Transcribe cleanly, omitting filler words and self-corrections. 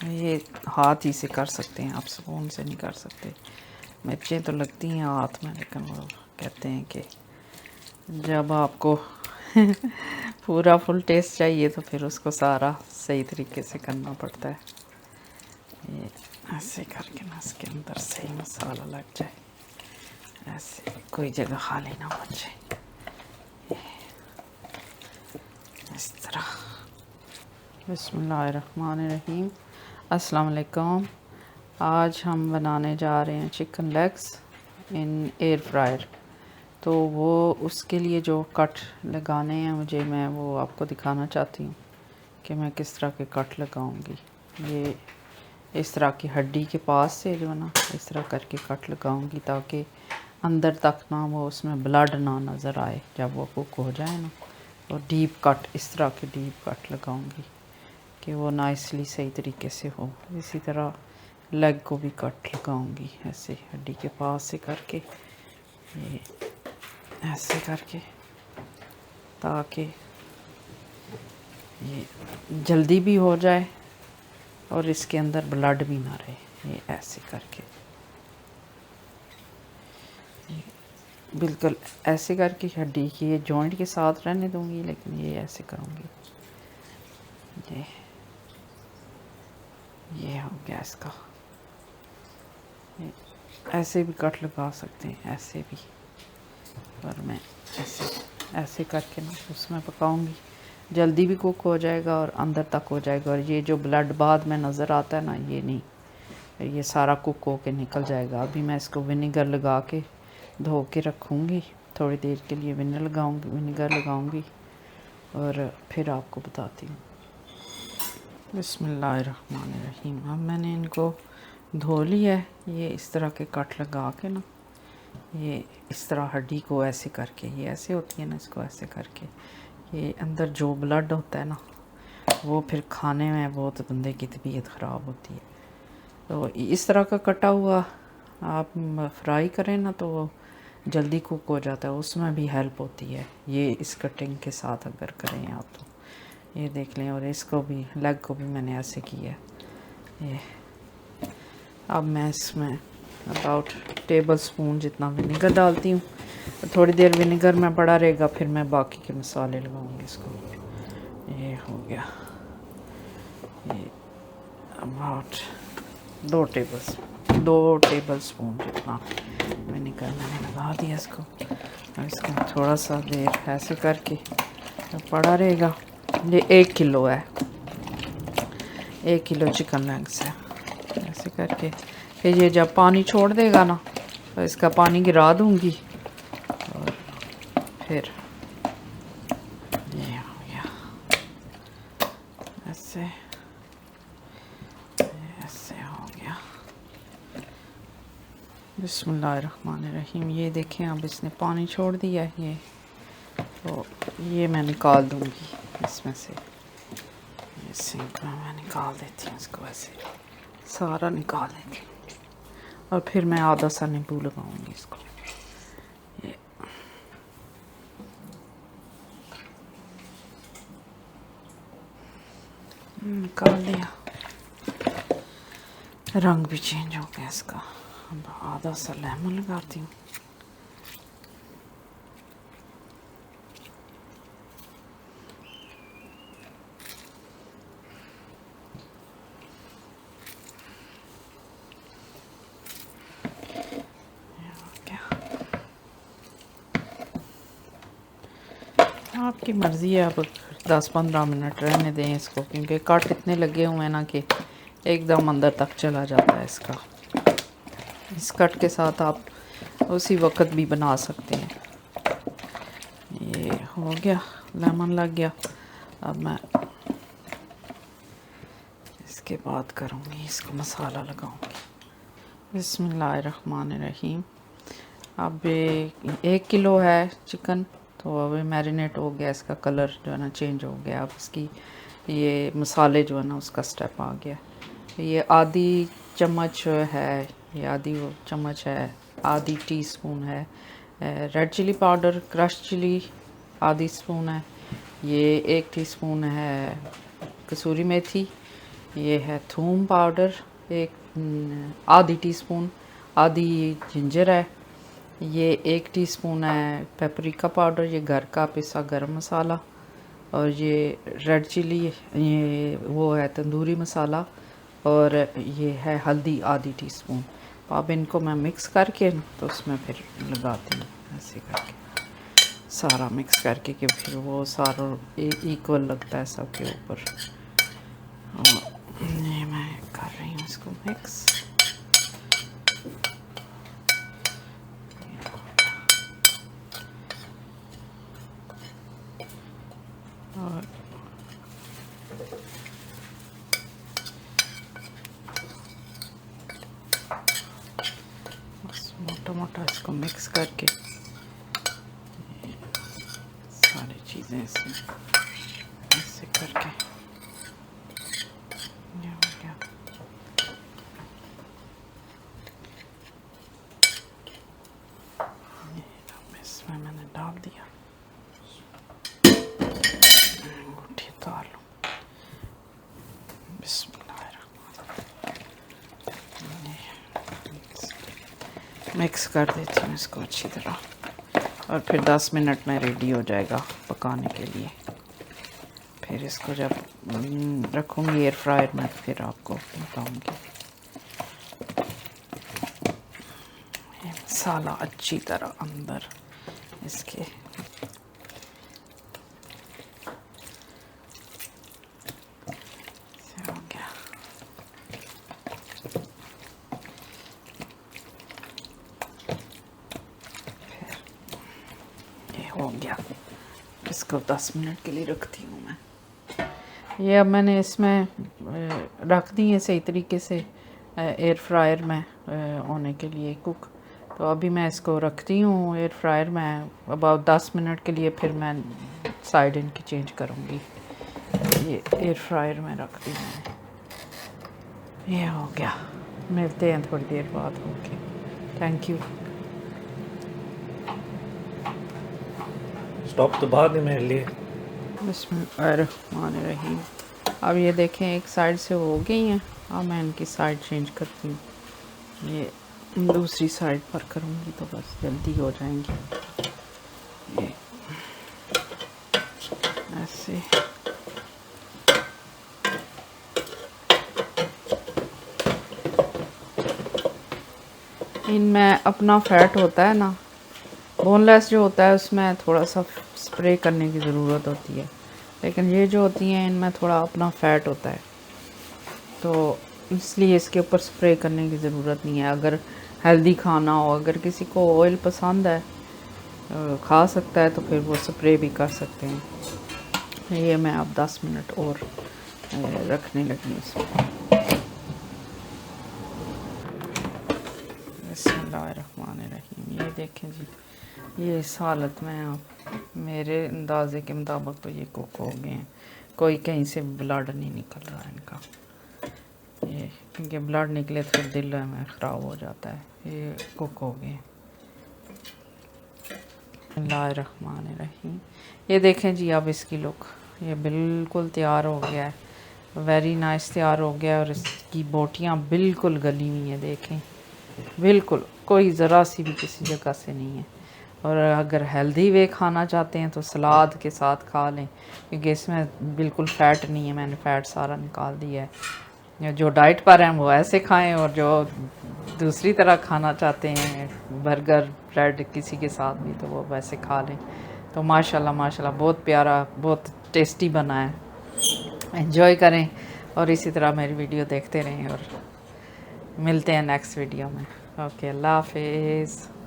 ये हाथ ही से कर सकते हैं आप, स्पून से नहीं कर सकते। मिर्चें तो लगती हैं हाथ में, लेकिन वो कहते हैं कि जब आपको पूरा फुल टेस्ट चाहिए तो फिर उसको सारा सही तरीके से करना पड़ता है। ये ऐसे करके ना इसके अंदर सही मसाला लग जाए, ऐसे कोई जगह खाली ना बचे, इस तरह। बिस्मिल्लाहिर्रहमानिर्रहीम। अस्सलाम वालेकुम। आज हम बनाने जा रहे हैं chicken legs in air fryer. तो वो उसके लिए जो कट लगाने हैं मुझे, मैं वो आपको दिखाना चाहती हूँ कि मैं किस तरह के कट लगाऊंगी। ये इस तरह की हड्डी के पास से जो है ना, इस तरह करके कट लगाऊंगी ताकि अंदर तक ना वो उसमें ब्लड ना नज़र आए जब वो कुक हो जाए ना। और डीप कट, इस तरह के डीप कट लगाऊंगी कि वो नाइसली सही तरीके से हो। इसी तरह लेग को भी कट लगाऊंगी ऐसे हड्डी के पास से करके, ये ऐसे करके, ताकि ये जल्दी भी हो जाए और इसके अंदर ब्लड भी ना रहे। ये ऐसे करके, बिल्कुल ऐसे करके हड्डी की ये जॉइंट के साथ रहने दूंगी, लेकिन ये ऐसे करूँगी। ये हो गया इसका। ऐसे भी कट लगा सकते हैं, ऐसे भी, पर मैं ऐसे करके ना उसमें पकाऊंगी, जल्दी भी कुक हो जाएगा और अंदर तक हो जाएगा। और ये जो ब्लड बाद में नज़र आता है ना, ये नहीं, ये सारा कुक हो के निकल जाएगा। अभी मैं इसको विनेगर लगा के धो के रखूँगी, थोड़ी देर के लिए विनेगर लगाऊँगी और फिर आपको बताती हूँ। बिस्मिल्लाहिर्रहमानिर्रहीम। अब मैंने इनको धो लिया है। ये इस तरह के कट लगा के ना, ये इस तरह हड्डी को ऐसे करके, ये ऐसे होती है ना, इसको ऐसे करके, ये अंदर जो ब्लड होता है ना, वो फिर खाने में बहुत बंदे की तबीयत ख़राब होती है। तो इस तरह का कटा हुआ आप फ्राई करें ना तो वो जल्दी कुक हो जाता है, उसमें भी हेल्प होती है ये इस कटिंग के साथ अगर करें आप तो। ये देख लें। और इसको भी, लेग को भी मैंने ऐसे किया है। ये अब मैं इसमें अबाउट टेबल स्पून जितना विनेगर डालती हूँ। थोड़ी देर विनेगर में पड़ा रहेगा, फिर मैं बाकी के मसाले लगाऊंगी इसको। ये हो गया, ये अबाउट 2 टेबल स्पून जितना विनेगर मैंने लगा दिया इसको। और इसको थोड़ा सा देर ऐसे करके पड़ा रहेगा। ये 1 किलो है, 1 किलो चिकन लेग्स है। ऐसे करके फिर ये जब पानी छोड़ देगा ना, तो इसका पानी गिरा दूंगी और फिर ये हो गया ऐसे, ऐसे हो गया। बिस्मिल्लाहिर्रहमानिर्रहीम। ये देखें, अब इसने पानी छोड़ दिया है ये, तो ये मैं निकाल दूंगी इसमें से। ये सिंक में मैं निकाल देती हूँ इसको, ऐसे सारा निकाल देती हूँ। और फिर मैं आधा सा नींबू लगाऊंगी इसको। ये निकाल दिया, रंग भी चेंज हो गया इसका। अब आधा सा लेमन लगाती हूँ। आपकी मर्ज़ी है, अब 10-15 मिनट रहने दें इसको, क्योंकि कट इतने लगे हुए हैं ना कि एकदम अंदर तक चला जाता है इसका। इस कट के साथ आप उसी वक्त भी बना सकते हैं। ये हो गया, लेमन लग गया। अब मैं इसके बाद करूँगी, इसको मसाला लगाऊँगी। बिस्मिल्लाहिर्रहमानिर्रहीम। अब 1 किलो है चिकन, तो अभी मैरिनेट हो गया, इसका कलर जो है ना चेंज हो गया। अब इसकी ये मसाले जो है ना उसका स्टेप आ गया। ये आधी चम्मच है, ये आधी वो चम्मच है, आधी टीस्पून है red chilli powder, crush chilli आधी स्पून है। ये 1 टीस्पून है कसूरी मेथी, ये है थूम पाउडर, एक आधी टीस्पून, आधी जिंजर है। ये 1 टीस्पून है पेपरिका पाउडर, ये घर का पिसा गरम मसाला। और ये रेड चिली, ये वो है तंदूरी मसाला। और ये है हल्दी आधी टीस्पून। अब इनको मैं मिक्स करके तो उसमें फिर लगाती हूँ ऐसे करके, सारा मिक्स करके कि फिर वो सारा इक्वल लगता है सबके ऊपर। और ये मैं कर रही हूँ इसको मिक्स। और बस मोटा मोटा इसको मिक्स करके सारी चीज़ें इसमें ऐसे करके ये हो गया। इसमें मैंने डाल दिया, अंगूठी उतार लो। मिक्स कर देती हूँ इसको अच्छी तरह, और फिर 10 मिनट में रेडी हो जाएगा पकाने के लिए। फिर इसको जब रखूँगी एयर फ्रायर में फिर आपको बताऊँगी। मसाला अच्छी तरह अंदर इसके हो गया। ये हो गया, इसको 10 मिनट के लिए रखती हूँ मैं। ये अब मैंने इसमें रख दी है सही तरीके से एयर फ्रायर में होने के लिए कुक। तो अभी मैं इसको रखती हूँ एयर फ्रायर में अबाउट 10 मिनट के लिए, फिर मैं साइड इनकी चेंज करूँगी। ये एयर फ्रायर में रखती हूँ। ये हो गया, मिलते हैं थोड़ी देर बाद। Okay, thank you. स्टॉप तो बाद में मेरे लिए। बिस्मिल्लाहिर्रहमानिर्रहीम। अब ये देखें एक साइड से हो गई हैं। अब मैं इनकी साइड चेंज करती हूँ। ये दूसरी साइड पर करूँगी तो बस जल्दी हो जाएंगी। ये ऐसे इनमें अपना फैट होता है ना, बोनलेस जो होता है उसमें थोड़ा सा स्प्रे करने की ज़रूरत होती है, लेकिन ये जो होती हैं इनमें थोड़ा अपना फैट होता है, तो इसलिए इसके ऊपर स्प्रे करने की ज़रूरत नहीं है। अगर हेल्दी खाना हो, अगर किसी को ऑयल पसंद है खा सकता है, तो फिर वो स्प्रे भी कर सकते हैं। ये मैं अब 10 मिनट और रखने लगी इसमें। बिस्मिल्लाहिर्रहमानिर्रहीम। ये देखें जी, ये इस हालत में आप मेरे अंदाजे के मुताबिक तो ये कुक हो गए हैं। कोई कहीं से ब्लड नहीं निकल रहा है इनका, ये क्योंकि ब्लड निकले तो दिल में ख़राब हो जाता है। ये कुक हो गए। बिस्मिल्लाहिर्रहमानिर्रहीम। ये देखें जी, अब इसकी लुक ये बिल्कुल तैयार हो गया है, वेरी नाइस तैयार हो गया है। और इसकी बोटियाँ बिल्कुल गली हुई हैं, देखें बिल्कुल कोई ज़रा सी भी किसी जगह से नहीं है। और अगर हेल्दी वे खाना चाहते हैं तो सलाद के साथ खा लें, क्योंकि इसमें बिल्कुल फ़ैट नहीं है, मैंने फ़ैट सारा निकाल दिया है। जो डाइट पर हैं वो ऐसे खाएं, और जो दूसरी तरह खाना चाहते हैं बर्गर ब्रेड किसी के साथ भी, तो वो वैसे खा लें। तो माशाल्लाह माशाल्लाह बहुत प्यारा, बहुत टेस्टी बना है। एंजॉय करें और इसी तरह मेरी वीडियो देखते रहें, और मिलते हैं नेक्स्ट वीडियो में। ओके, अल्लाह हाफिज़।